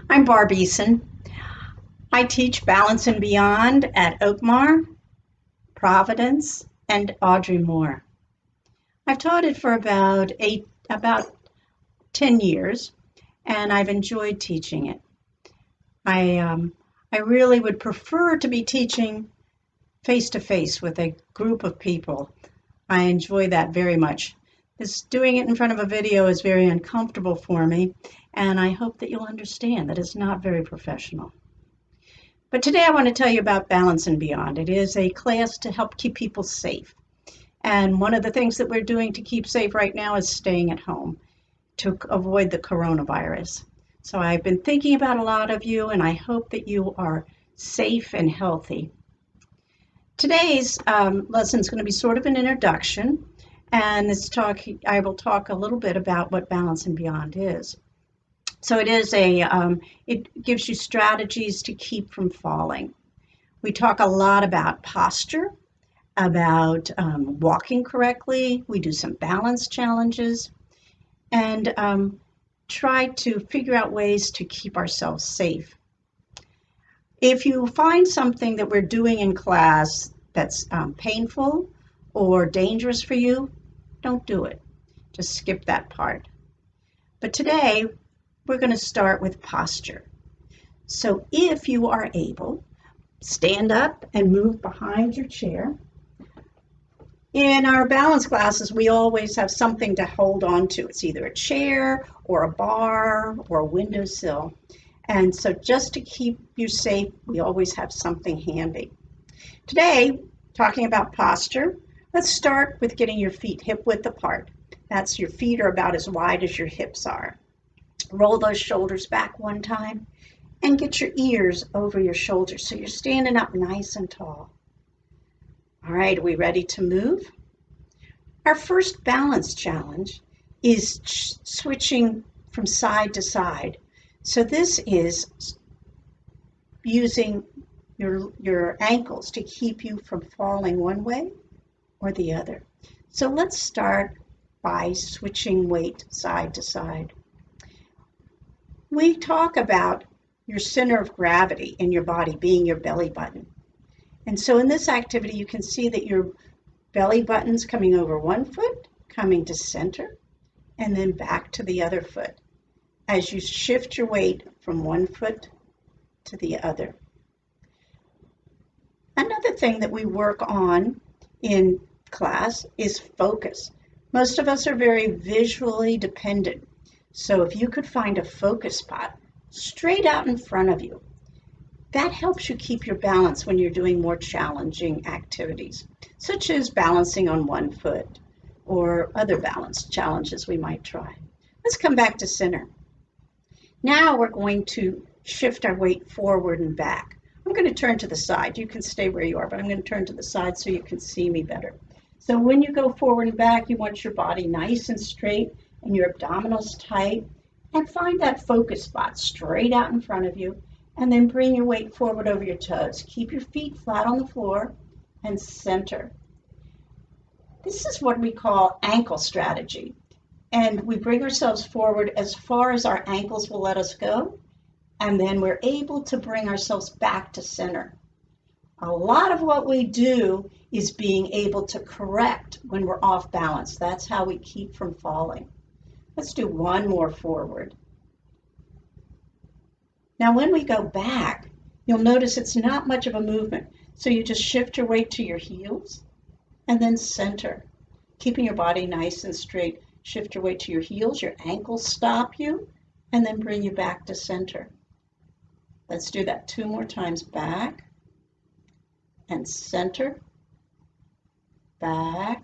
I'm Barb Eason. I teach Balance and Beyond at Oakmar, Providence, and Audrey Moore. I've taught it for about 10 years, and I've enjoyed teaching it. I really would prefer to be teaching face to face with a group of people. I enjoy that very much. Doing it in front of a video is very uncomfortable for me, and I hope that you'll understand that it's not very professional. But today I want to tell you about Balance and Beyond. It is a class to help keep people safe. And one of the things that we're doing to keep safe right now is staying at home to avoid the coronavirus. So I've been thinking about a lot of you, and I hope that you are safe and healthy. Today's lesson is going to be sort of an introduction, and I will talk a little bit about what Balance and Beyond is. So it gives you strategies to keep from falling. We talk a lot about posture, about walking correctly. We do some balance challenges, and try to figure out ways to keep ourselves safe. If you find something that we're doing in class that's painful or dangerous for you, don't do it. Just skip that part. But today, we're going to start with posture. So if you are able, stand up and move behind your chair. In our balance classes, we always have something to hold on to. It's either a chair or a bar or a windowsill. And so just to keep you safe, we always have something handy. Today, talking about posture, let's start with getting your feet hip width apart. That's your feet are about as wide as your hips are. Roll those shoulders back one time and get your ears over your shoulders so you're standing up nice and tall. All right, are we ready to move? Our first balance challenge is switching from side to side. So this is using your ankles to keep you from falling one way or the other. So let's start by switching weight side to side. We talk about your center of gravity in your body being your belly button. And so in this activity, you can see that your belly button's coming over one foot, coming to center, and then back to the other foot as you shift your weight from one foot to the other. Another thing that we work on in class is focus. Most of us are very visually dependent. So if you could find a focus spot straight out in front of you, that helps you keep your balance when you're doing more challenging activities, such as balancing on one foot or other balance challenges we might try. Let's come back to center. Now we're going to shift our weight forward and back. I'm going to turn to the side. You can stay where you are, but I'm going to turn to the side so you can see me better. So when you go forward and back, you want your body nice and straight and your abdominals tight, and find that focus spot straight out in front of you, and then bring your weight forward over your toes. Keep your feet flat on the floor and center. This is what we call ankle strategy, and we bring ourselves forward as far as our ankles will let us go, and then we're able to bring ourselves back to center. A lot of what we do is being able to correct when we're off balance. That's how we keep from falling. Let's do one more forward. Now when we go back, you'll notice it's not much of a movement. So you just shift your weight to your heels and then center, keeping your body nice and straight. Shift your weight to your heels, your ankles stop you, and then bring you back to center. Let's do that 2 more times. Back and center, back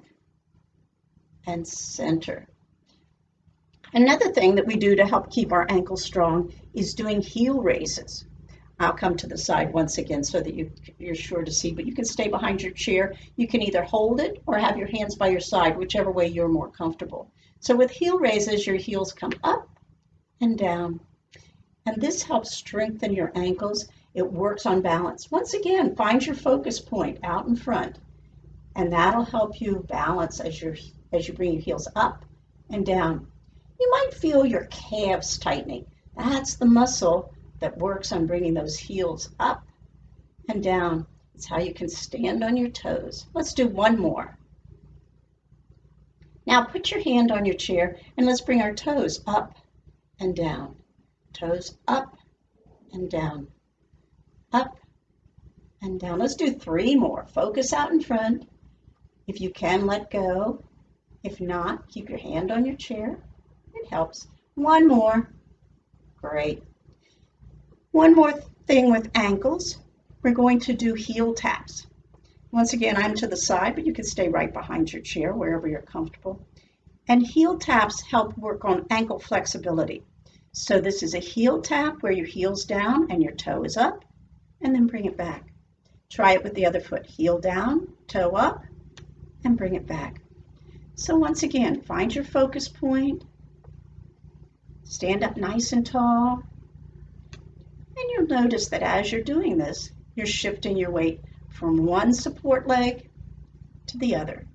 and center. Another thing that we do to help keep our ankles strong is doing heel raises. I'll come to the side once again so that you're sure to see, but you can stay behind your chair. You can either hold it or have your hands by your side, whichever way you're more comfortable. So with heel raises, your heels come up and down. And this helps strengthen your ankles. It works on balance. Once again, find your focus point out in front, and that'll help you balance as you bring your heels up and down. You might feel your calves tightening. That's the muscle that works on bringing those heels up and down. It's how you can stand on your toes. Let's do one more. Now put your hand on your chair and let's bring our toes up and down. Toes up and down. Up and down. Let's do 3 more. Focus out in front. If you can, let go. If not, keep your hand on your chair. It helps. 1 more. Great. One more thing with ankles. We're going to do heel taps. Once again, I'm to the side, but you can stay right behind your chair, wherever you're comfortable. And heel taps help work on ankle flexibility. So this is a heel tap where your heel's down and your toe is up, and then bring it back. Try it with the other foot. Heel down, toe up, and bring it back. So once again, find your focus point. Stand up nice and tall. And you'll notice that as you're doing this, you're shifting your weight from one support leg to the other,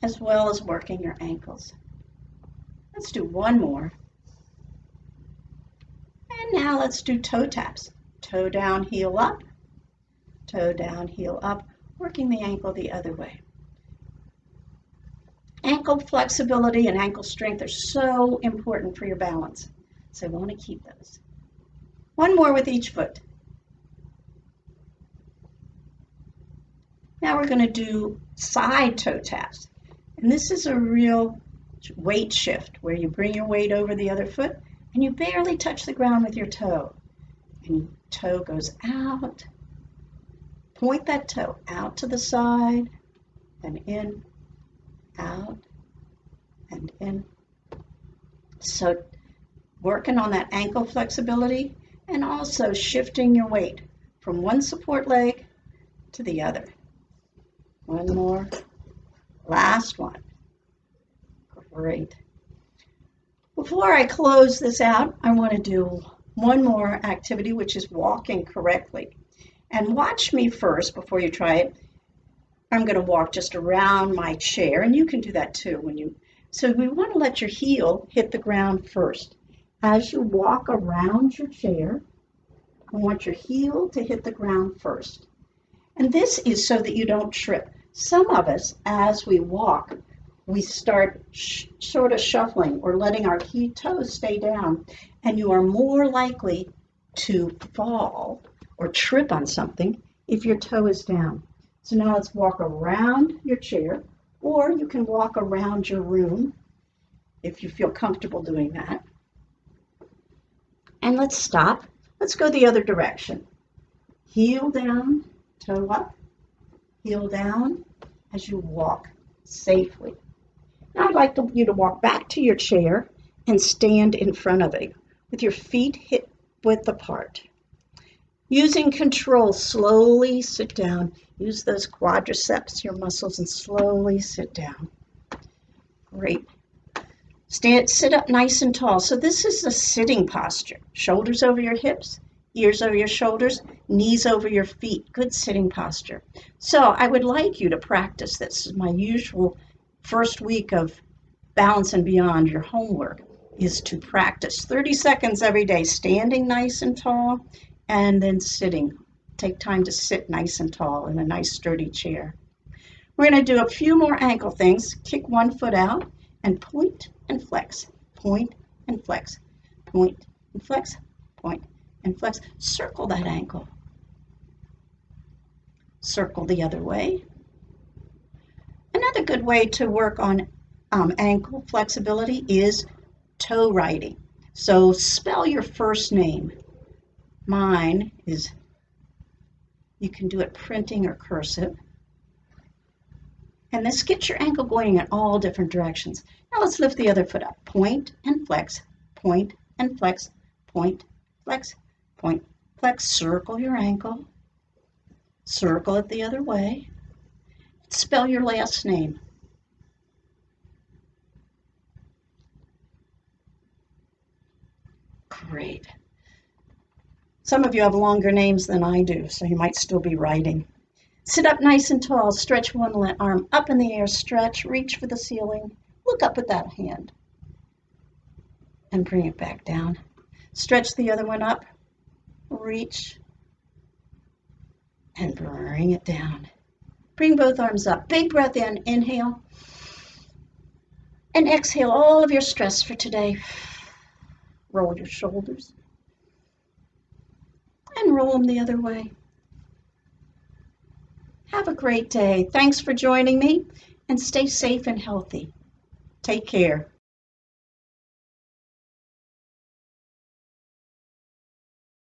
as well as working your ankles. Let's do 1 more. And now let's do toe taps. Toe down, heel up. Toe down, heel up, working the ankle the other way. Ankle flexibility and ankle strength are so important for your balance. So I want to keep those. 1 more with each foot. Now we're going to do side toe taps. And this is a real weight shift where you bring your weight over the other foot and you barely touch the ground with your toe. And your toe goes out. Point that toe out to the side and in, out and in. So working on that ankle flexibility and also shifting your weight from one support leg to the other. 1 more. Last one. Great. Before I close this out, I want to do one more activity, which is walking correctly. And watch me first before you try it. I'm going to walk just around my chair, and you can do that too. So we want to let your heel hit the ground first. As you walk around your chair, I want your heel to hit the ground first. And this is so that you don't trip. Some of us, as we walk, we start sort of shuffling or letting our toes stay down, and you are more likely to fall or trip on something if your toe is down. So now let's walk around your chair, or you can walk around your room if you feel comfortable doing that. And let's stop. Let's go the other direction. Heel down, toe up, heel down as you walk safely. Now I'd like you to walk back to your chair and stand in front of it with your feet hip width apart. Using control, slowly sit down. Use those quadriceps, your muscles, and slowly sit down. Great. Sit up nice and tall. So this is a sitting posture. Shoulders over your hips, ears over your shoulders, knees over your feet. Good sitting posture. So I would like you to practice this. This is my usual first week of Balance and Beyond. Your homework is to practice 30 seconds every day, standing nice and tall, and then sitting. Take time to sit nice and tall in a nice sturdy chair. We're going to do a few more ankle things. Kick one foot out and point and flex. Point and flex. Point and flex. Point and flex. Circle that ankle. Circle the other way. Another good way to work on ankle flexibility is toe writing. So spell your first name. Mine is, you can do it printing or cursive. And this gets your ankle going in all different directions. Now let's lift the other foot up. Point and flex, point and flex, point, flex, point, flex. Circle your ankle. Circle it the other way. Spell your last name. Great. Some of you have longer names than I do, so you might still be writing. Sit up nice and tall. Stretch one arm up in the air. Stretch. Reach for the ceiling. Look up with that hand. And bring it back down. Stretch the other one up. Reach and bring it down. Bring both arms up. Big breath in. Inhale. And exhale all of your stress for today. Roll your shoulders. And roll them the other way. Have a great day. Thanks for joining me. And stay safe and healthy. Take care.